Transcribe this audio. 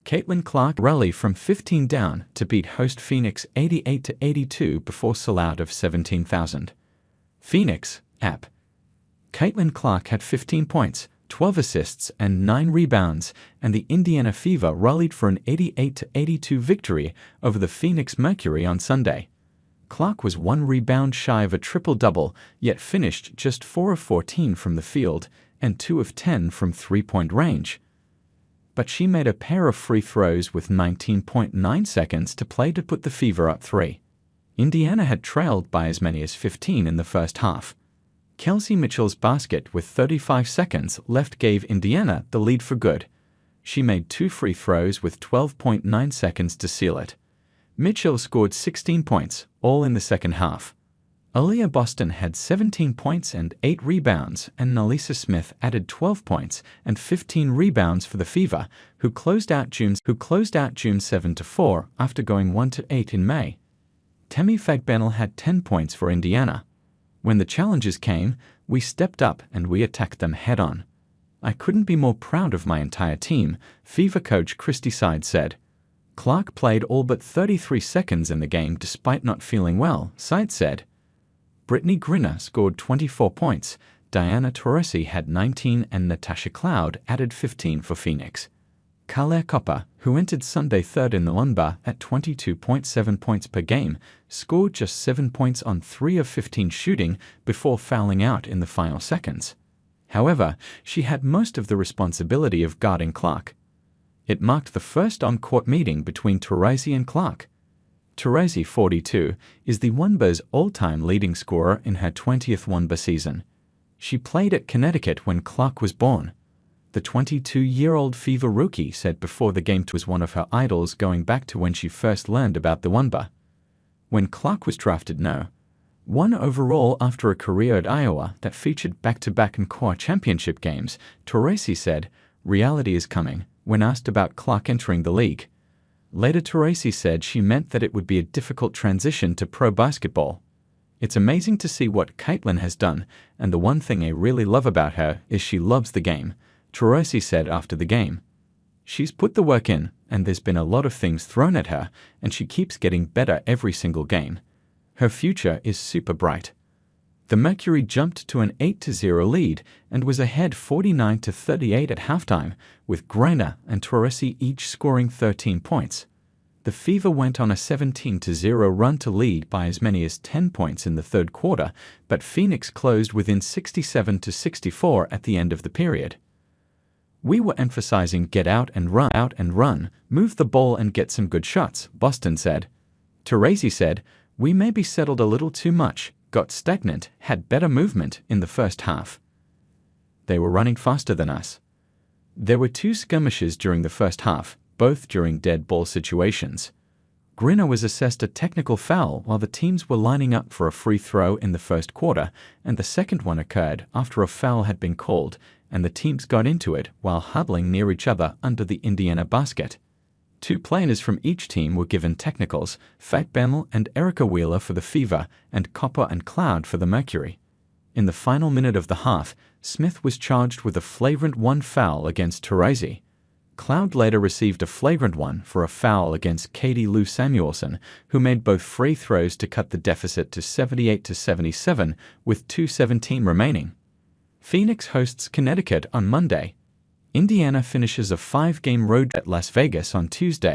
Caitlin Clark rally from 15 down to beat host Phoenix 88-82 before sellout of 17,000. Phoenix, app. Caitlin Clark had 15 points, 12 assists and 9 rebounds, and the Indiana Fever rallied for an 88-82 victory over the Phoenix Mercury on Sunday. Clark was 1 rebound shy of a triple-double, yet finished just 4 of 14 from the field and 2 of 10 from three-point range. But she made a pair of free throws with 19.9 seconds to play to put the Fever up 3. Indiana had trailed by as many as 15 in the first half. Kelsey Mitchell's basket with 35 seconds left gave Indiana the lead for good. She made 2 free throws with 12.9 seconds to seal it. Mitchell scored 16 points, all in the second half. Aaliyah Boston had 17 points and 8 rebounds, and Nalisa Smith added 12 points and 15 rebounds for the Fever, who closed out June 7-4 after going 1-8 in May. Temi Fagbenel had 10 points for Indiana. When the challenges came, we stepped up and we attacked them head-on. I couldn't be more proud of my entire team, Fever coach Christy Side said. Clark played all but 33 seconds in the game despite not feeling well, Side said. Brittany Griner scored 24 points, Diana Taurasi had 19 and Natasha Cloud added 15 for Phoenix. Kale Copper, who entered Sunday third in the Lunba at 22.7 points per game, scored just 7 points on 3 of 15 shooting before fouling out in the final seconds. However, she had most of the responsibility of guarding Clark. It marked the first on-court meeting between Taurasi and Clark. Taurasi, 42, is the Wunba's all-time leading scorer in her 20th Wunba season. She played at Connecticut when Clark was born. The 22-year-old Fever rookie said before the game was one of her idols going back to when she first learned about the Wunba. When Clark was drafted No. 1 overall after a career at Iowa that featured back-to-back and core championship games, Taurasi said, "Reality is coming," when asked about Clark entering the league. Later, Taurasi said she meant that it would be a difficult transition to pro basketball. "It's amazing to see what Caitlin has done, and the one thing I really love about her is she loves the game," Taurasi said after the game. "She's put the work in, and there's been a lot of things thrown at her, and she keeps getting better every single game. Her future is super bright." The Mercury jumped to an 8-0 lead and was ahead 49-38 at halftime, with Griner and Taurasi each scoring 13 points. The Fever went on a 17-0 run to lead by as many as 10 points in the third quarter, but Phoenix closed within 67-64 at the end of the period. "We were emphasizing get out and run, move the ball and get some good shots," Boston said. Taurasi said, "We maybe settled a little too much, got stagnant, had better movement in the first half. They were running faster than us." There were 2 skirmishes during the first half, both during dead ball situations. Griner was assessed a technical foul while the teams were lining up for a free throw in the first quarter, and the second one occurred after a foul had been called, and the teams got into it while huddling near each other under the Indiana basket. 2 players from each team were given technicals, Fagbenel and Erica Wheeler for the Fever, and Copper and Cloud for the Mercury. In the final minute of the half, Smith was charged with a flagrant 1 foul against Taurasi. Cloud later received a flagrant 1 for a foul against Katie Lou Samuelson, who made both free throws to cut the deficit to 78-77 with 2:17 remaining. Phoenix hosts Connecticut on Monday. Indiana finishes a 5-game road at Las Vegas on Tuesday.